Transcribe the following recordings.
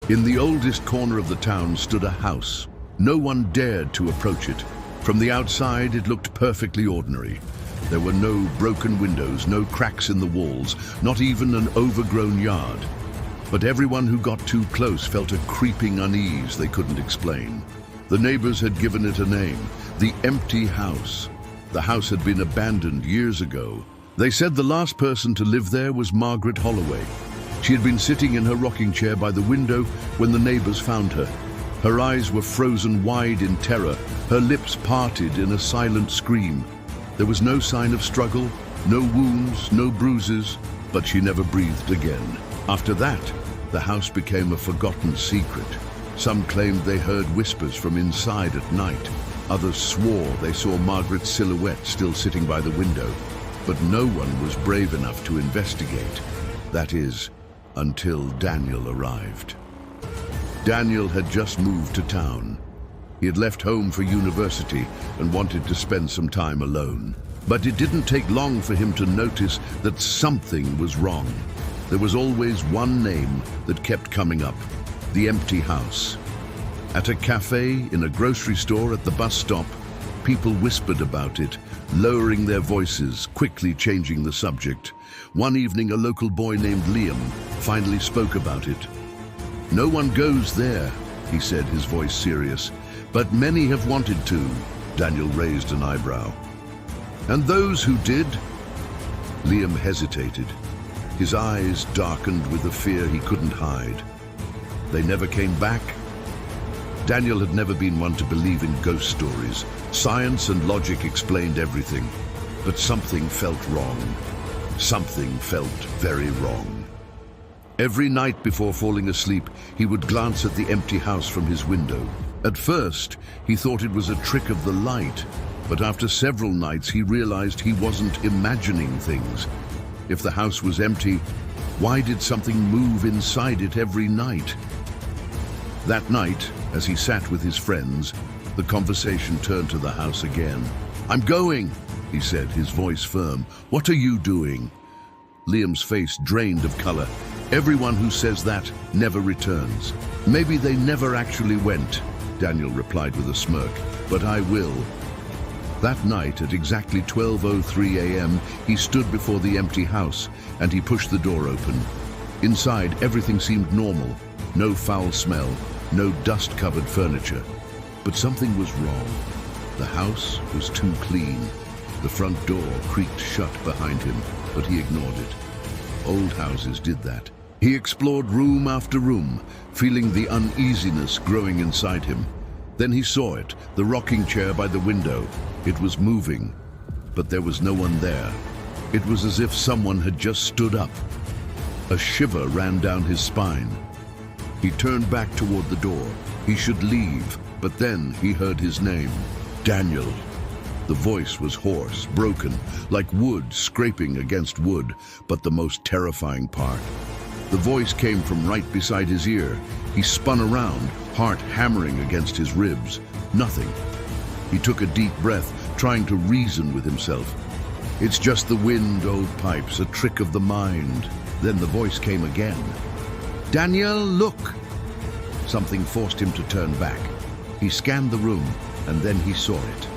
In the oldest corner of the town stood a house. No one dared to approach it. From the outside, it looked perfectly ordinary. There were no broken windows, no cracks in the walls, not even an overgrown yard. But everyone who got too close felt a creeping unease they couldn't explain. The neighbors had given it a name, the empty house. The house had been abandoned years ago. They said the last person to live there was Margaret Holloway. She had been sitting in her rocking chair by the window when the neighbors found her. Her eyes were frozen wide in terror, her lips parted in a silent scream. There was no sign of struggle, no wounds, no bruises, but she never breathed again. After that, the house became a forgotten secret. Some claimed they heard whispers from inside at night. Others swore they saw Margaret's silhouette still sitting by the window. But no one was brave enough to investigate. That is, until Daniel arrived. Daniel had just moved to town. He had left home for university and wanted to spend some time alone. But it didn't take long for him to notice that something was wrong. There was always one name that kept coming up: the empty house. At a cafe, in a grocery store, at the bus stop, people whispered about it, lowering their voices, quickly changing the subject. One evening, a local boy named Liam finally spoke about it. "No one goes there," he said, his voice serious. "But many have wanted to." Daniel raised an eyebrow. "And those who did?" Liam hesitated. His eyes darkened with a fear he couldn't hide. "They never came back?" Daniel had never been one to believe in ghost stories. Science and logic explained everything. But something felt wrong. Something felt very wrong. Every night before falling asleep, he would glance at the empty house from his window. At first, he thought it was a trick of the light, but after several nights, he realized he wasn't imagining things. If the house was empty, why did something move inside it every night? That night, as he sat with his friends, the conversation turned to the house again. "I'm going," he said, his voice firm. "What are you doing?" Liam's face drained of color. "Everyone who says that never returns." "Maybe they never actually went," Daniel replied with a smirk, "but I will." That night, at exactly 12:03 a.m., he stood before the empty house and he pushed the door open. Inside, everything seemed normal. No foul smell, no dust-covered furniture. But something was wrong. The house was too clean. The front door creaked shut behind him, but he ignored it. Old houses did that. He explored room after room, feeling the uneasiness growing inside him. Then he saw it, the rocking chair by the window. It was moving, but there was no one there. It was as if someone had just stood up. A shiver ran down his spine. He turned back toward the door. He should leave, but then he heard his name. "Daniel." The voice was hoarse, broken, like wood scraping against wood, but the most terrifying part. The voice came from right beside his ear. He spun around, heart hammering against his ribs. Nothing. He took a deep breath, trying to reason with himself. "It's just the wind, old pipes, a trick of the mind." Then the voice came again. "Daniel, look!" Something forced him to turn back. He scanned the room, and then he saw it.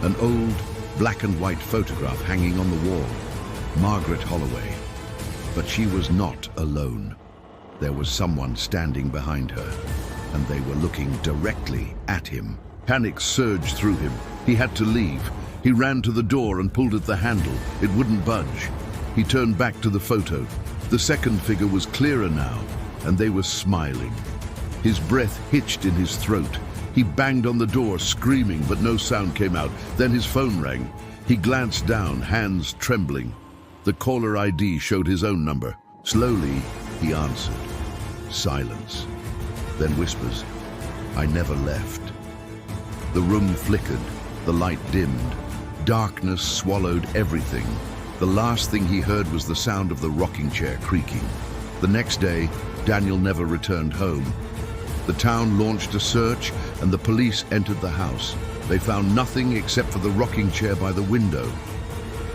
An old, black and white photograph hanging on the wall. Margaret Holloway. But she was not alone. There was someone standing behind her, and they were looking directly at him. Panic surged through him. He had to leave. He ran to the door and pulled at the handle. It wouldn't budge. He turned back to the photo. The second figure was clearer now, and they were smiling. His breath hitched in his throat. He banged on the door, screaming, but no sound came out. Then his phone rang. He glanced down, hands trembling. The caller ID showed his own number. Slowly, he answered. Silence. Then whispers, "I never left." The room flickered. The light dimmed. Darkness swallowed everything. The last thing he heard was the sound of the rocking chair creaking. The next day, Daniel never returned home. The town launched a search, and the police entered the house. They found nothing except for the rocking chair by the window.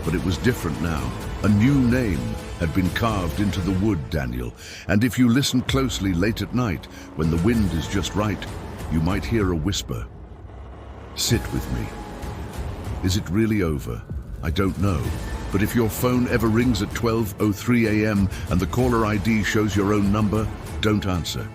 But it was different now. A new name, had been carved into the wood, Daniel. And if you listen closely late at night, when the wind is just right, you might hear a whisper. Sit with me. Is it really over? I don't know. But if your phone ever rings at 12:03 a.m. and the caller ID shows your own number, don't answer.